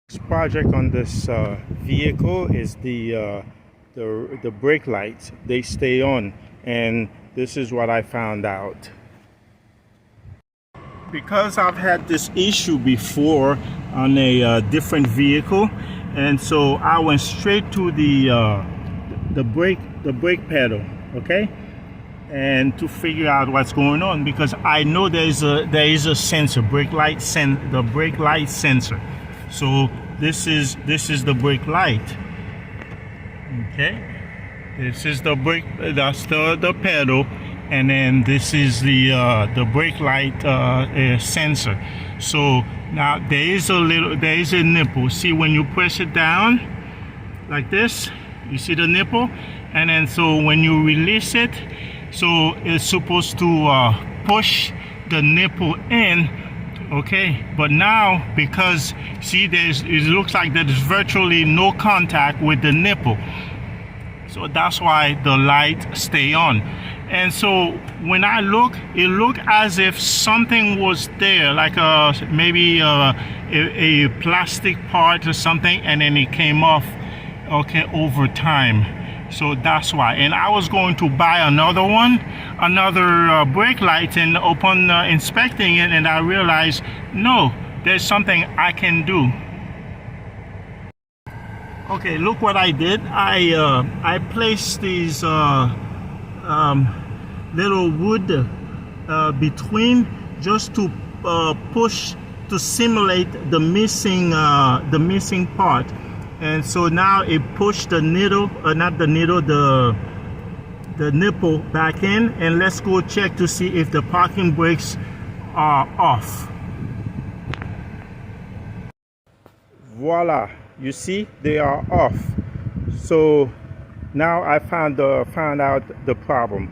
This project on this vehicle is the brake lights. They stay on, and this is what I found out. Because I've had this issue before on a different vehicle, and so I went straight to the brake pedal, okay, and to figure out what's going on, because I know there is a sensor, the brake light sensor. So this is the brake light, okay. This is the brake, that's the pedal, and then this is the brake light sensor. So now there is a nipple. See, when you press it down like this, you see the nipple, and then so when you release it, so it's supposed to push the nipple in, okay. But now, because see, it looks like there's virtually no contact with the nipple, so that's why the light stay on. And so when I look, it looked as if something was there, like maybe a plastic part or something, and then it came off, okay, over time. So that's why. And I was going to buy another brake light, and upon inspecting it, and I realized, no, there's something I can do. Okay, look what I did. I placed these little wood between, just to push, to simulate the missing part. And so now it pushed the needle, not the needle, the nipple back in. And let's go check to see if the parking brakes are off. Voila, you see, they are off. So now I found out the problem.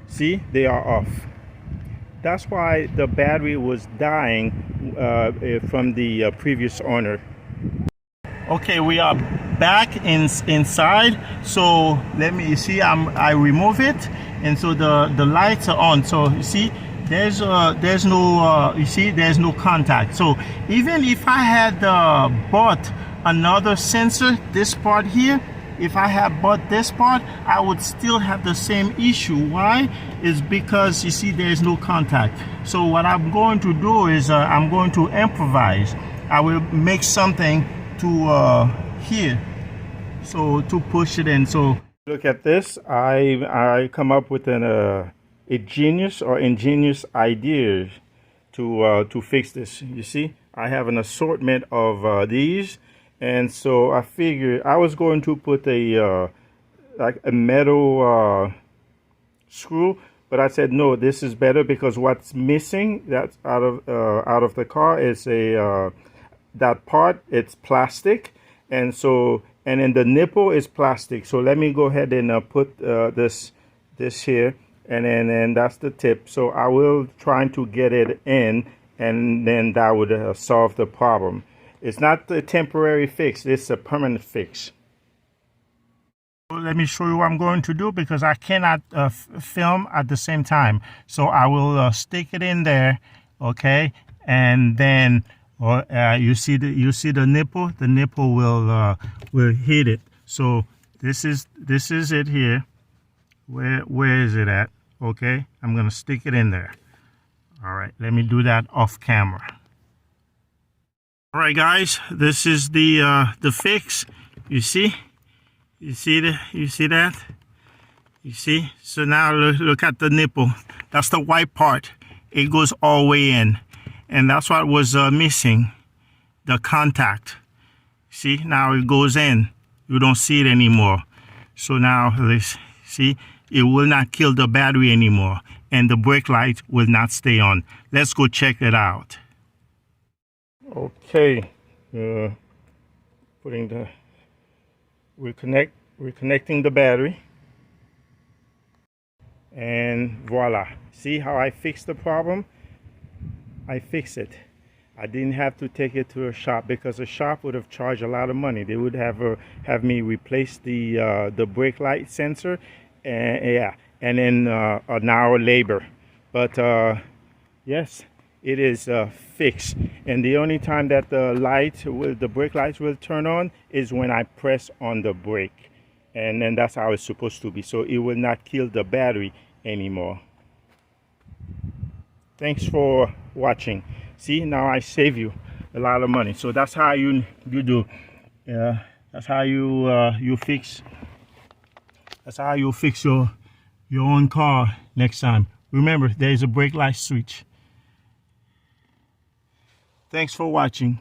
See, they are off. That's why the battery was dying from the previous owner. Okay, we are back inside. So let me see. I remove it, and so the lights are on. So you see, there's no you see, there's no contact. So even if I had bought another sensor, this part here, if I had bought this part, I would still have the same issue. Why? Is because you see, there's no contact. So what I'm going to do is I'm going to improvise. I will make something to here, so to push it in. So look at this. I come up with a ingenious idea to fix this. You see, I have an assortment of these, and so I figured I was going to put like a metal screw, but I said no, this is better, because what's missing, that's out of the car, is that part, it's plastic, and then the nipple is plastic. So let me go ahead and put this here, and then that's the tip. So I will try to get it in, and then that would solve the problem. It's not a temporary fix, it's a permanent fix. Let me show you what I'm going to do, because I cannot film at the same time. So I will stick it in there, okay, and then you see the nipple. The nipple will hit it. So this is it here. Where is it at? Okay, I'm gonna stick it in there. All right, let me do that off camera. All right, guys, this is the fix. You see that? You see? So now look at the nipple. That's the white part. It goes all the way in. And that's what was missing, the contact. See, now it goes in. You don't see it anymore. So now, let's see, it will not kill the battery anymore, and the brake light will not stay on. Let's go check it out. Okay, reconnecting the battery, and voila. See how I fixed the problem? I fixed it. I didn't have to take it to a shop, because a shop would have charged a lot of money. They would have me replace the brake light sensor, and yeah, and then an hour labor. But yes, it is fixed. And the only time that the brake lights will turn on is when I press on the brake. And then that's how it's supposed to be. So it will not kill the battery anymore. Thanks for watching. See, now I save you a lot of money. So that's how you do. That's how you fix. That's how you fix your own car next time. Remember, there is a brake light switch. Thanks for watching.